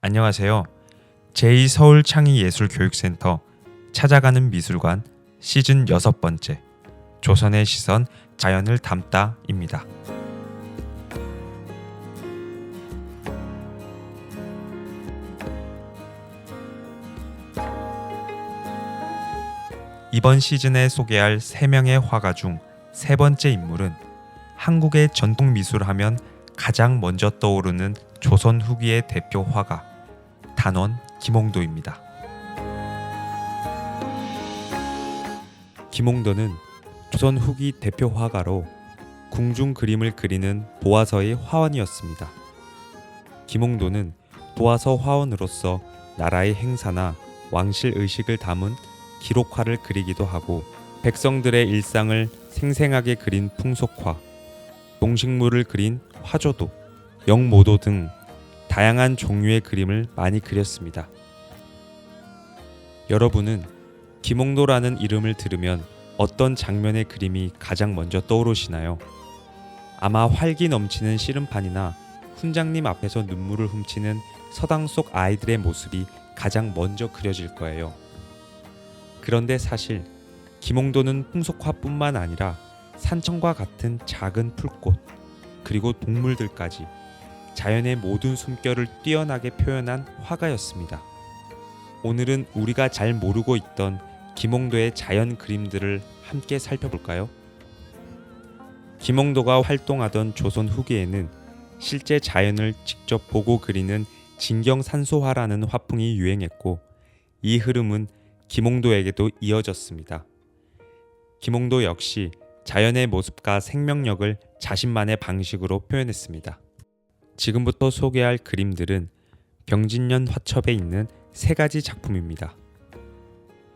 안녕하세요. 제2서울창의예술교육센터 찾아가는 미술관 시즌 6번째 조선의 시선 자연을 담다입니다. 이번 시즌에 소개할 3명의 화가 중 3번째 인물은 한국의 전통미술하면 가장 먼저 떠오르는 조선 후기의 대표 화가 단원 김홍도입니다. 김홍도는 조선 후기 대표 화가로 궁중 그림을 그리는 도화서의 화원이었습니다. 김홍도는 도화서 화원으로서 나라의 행사나 왕실 의식을 담은 기록화를 그리기도 하고 백성들의 일상을 생생하게 그린 풍속화, 동식물을 그린 화조도, 영모도 등 다양한 종류의 그림을 많이 그렸습니다. 여러분은 김홍도라는 이름을 들으면 어떤 장면의 그림이 가장 먼저 떠오르시나요? 아마 활기 넘치는 씨름판이나 훈장님 앞에서 눈물을 훔치는 서당 속 아이들의 모습이 가장 먼저 그려질 거예요. 그런데 사실 김홍도는 풍속화뿐만 아니라 산청과 같은 작은 풀꽃, 그리고 동물들까지 자연의 모든 숨결을 뛰어나게 표현한 화가였습니다. 오늘은 우리가 잘 모르고 있던 김홍도의 자연 그림들을 함께 살펴볼까요? 김홍도가 활동하던 조선 후기에는 실제 자연을 직접 보고 그리는 진경산소화라는 화풍이 유행했고, 이 흐름은 김홍도에게도 이어졌습니다. 김홍도 역시 자연의 모습과 생명력을 자신만의 방식으로 표현했습니다. 지금부터 소개할 그림들은 병진년 화첩에 있는 3가지 작품입니다.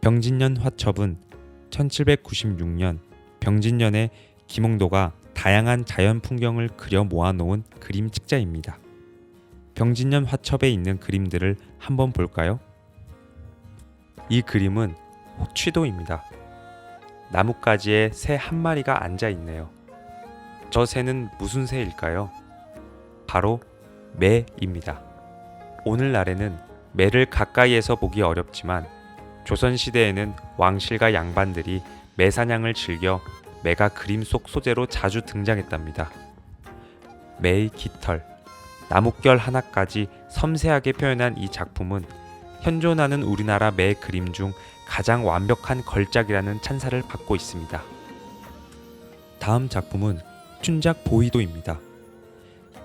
병진년 화첩은 1796년 병진년에 김홍도가 다양한 자연 풍경을 그려 모아놓은 그림 책자입니다. 병진년 화첩에 있는 그림들을 한번 볼까요? 이 그림은 혹취도입니다. 나뭇가지에 새 한 마리가 앉아 있네요. 저 새는 무슨 새일까요? 바로 매입니다. 오늘날에는 매를 가까이에서 보기 어렵지만 조선시대에는 왕실과 양반들이 매 사냥을 즐겨 매가 그림 속 소재로 자주 등장했답니다. 매의 깃털, 나뭇결 하나까지 섬세하게 표현한 이 작품은 현존하는 우리나라 매 그림 중 가장 완벽한 걸작이라는 찬사를 받고 있습니다. 다음 작품은 춘작 보이도입니다.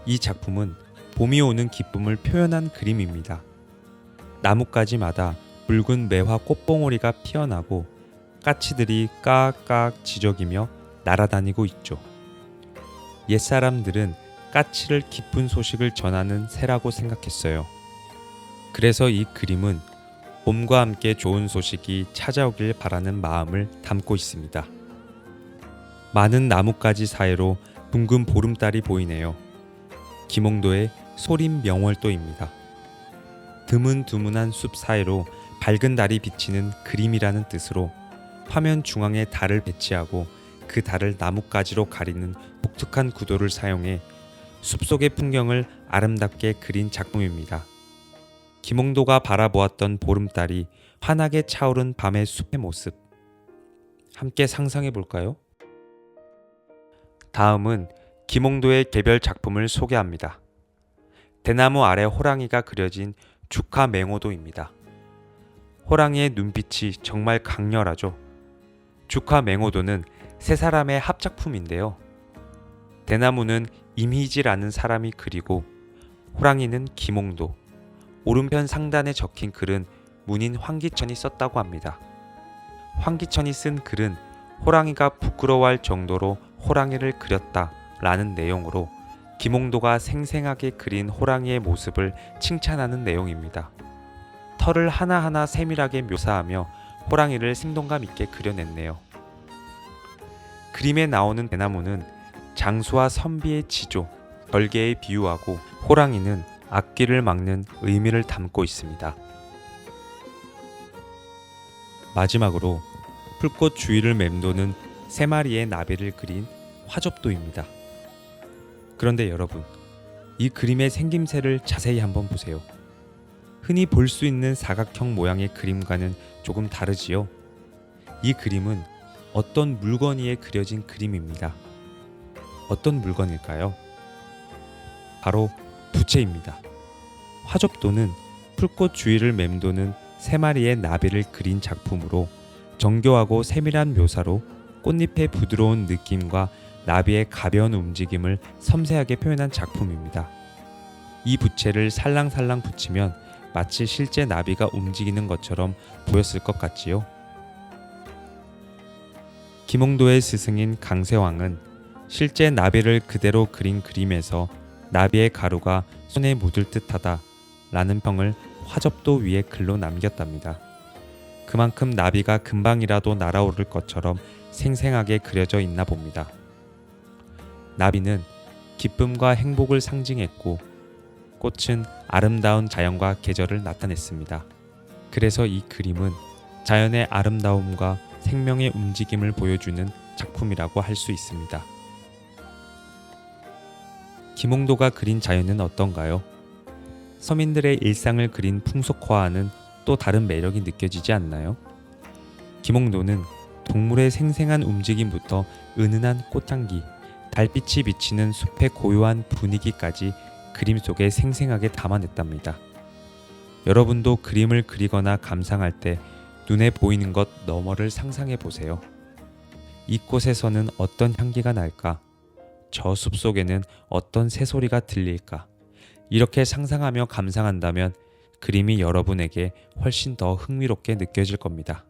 이 작품은 봄이 오는 기쁨을 표현한 그림입니다. 나뭇가지마다 붉은 매화 꽃봉오리가 피어나고 까치들이 까악까악 지저귀며 날아다니고 있죠. 옛사람들은 까치를 기쁜 소식을 전하는 새라고 생각했어요. 그래서 이 그림은 봄과 함께 좋은 소식이 찾아오길 바라는 마음을 담고 있습니다. 많은 나뭇가지 사이로 둥근 보름달이 보이네요. 김홍도의 소림 명월도입니다. 드문드문한 숲 사이로 밝은 달이 비치는 그림이라는 뜻으로 화면 중앙에 달을 배치하고 그 달을 나뭇가지로 가리는 독특한 구도를 사용해 숲속의 풍경을 아름답게 그린 작품입니다. 김홍도가 바라보았던 보름달이 환하게 차오른 밤의 숲의 모습, 함께 상상해 볼까요? 다음은 김홍도의 개별 작품을 소개합니다. 대나무 아래 호랑이가 그려진 주카맹오도입니다. 호랑이의 눈빛이 정말 강렬하죠. 주카맹오도는 3사람의 합작품인데요. 대나무는 임희지라는 사람이 그리고 호랑이는 김홍도, 오른편 상단에 적힌 글은 문인 황기천이 썼다고 합니다. 황기천이 쓴 글은 호랑이가 부끄러워할 정도로 호랑이를 그렸다 라는 내용으로 김홍도가 생생하게 그린 호랑이의 모습을 칭찬하는 내용입니다. 털을 하나하나 세밀하게 묘사하며 호랑이를 생동감 있게 그려냈네요. 그림에 나오는 대나무는 장수와 선비의 지조, 별개에 비유하고 호랑이는 앞길을 막는 의미를 담고 있습니다. 마지막으로 풀꽃 주위를 맴도는 3마리의 나비를 그린 화접도입니다. 그런데 여러분, 이 그림의 생김새를 자세히 한번 보세요. 흔히 볼 수 있는 사각형 모양의 그림과는 조금 다르지요. 이 그림은 어떤 물건 위에 그려진 그림입니다. 어떤 물건일까요? 바로 부채입니다. 화접도는 풀꽃 주위를 맴도는 세 마리의 나비를 그린 작품으로 정교하고 세밀한 묘사로 꽃잎의 부드러운 느낌과 나비의 가벼운 움직임을 섬세하게 표현한 작품입니다. 이 부채를 살랑살랑 붙이면 마치 실제 나비가 움직이는 것처럼 보였을 것 같지요. 김홍도의 스승인 강세왕은 실제 나비를 그대로 그린 그림에서 나비의 가루가 손에 묻을 듯하다 라는 평을 화접도 위에 글로 남겼답니다. 그만큼 나비가 금방이라도 날아오를 것처럼 생생하게 그려져 있나 봅니다. 나비는 기쁨과 행복을 상징했고 꽃은 아름다운 자연과 계절을 나타냈습니다. 그래서 이 그림은 자연의 아름다움과 생명의 움직임을 보여주는 작품이라고 할 수 있습니다. 김홍도가 그린 자연은 어떤가요? 서민들의 일상을 그린 풍속화와는 또 다른 매력이 느껴지지 않나요? 김홍도는 동물의 생생한 움직임부터 은은한 꽃향기, 달빛이 비치는 숲의 고요한 분위기까지 그림 속에 생생하게 담아냈답니다. 여러분도 그림을 그리거나 감상할 때 눈에 보이는 것 너머를 상상해 보세요. 이곳에서는 어떤 향기가 날까? 저 숲속에는 어떤 새소리가 들릴까? 이렇게 상상하며 감상한다면 그림이 여러분에게 훨씬 더 흥미롭게 느껴질 겁니다.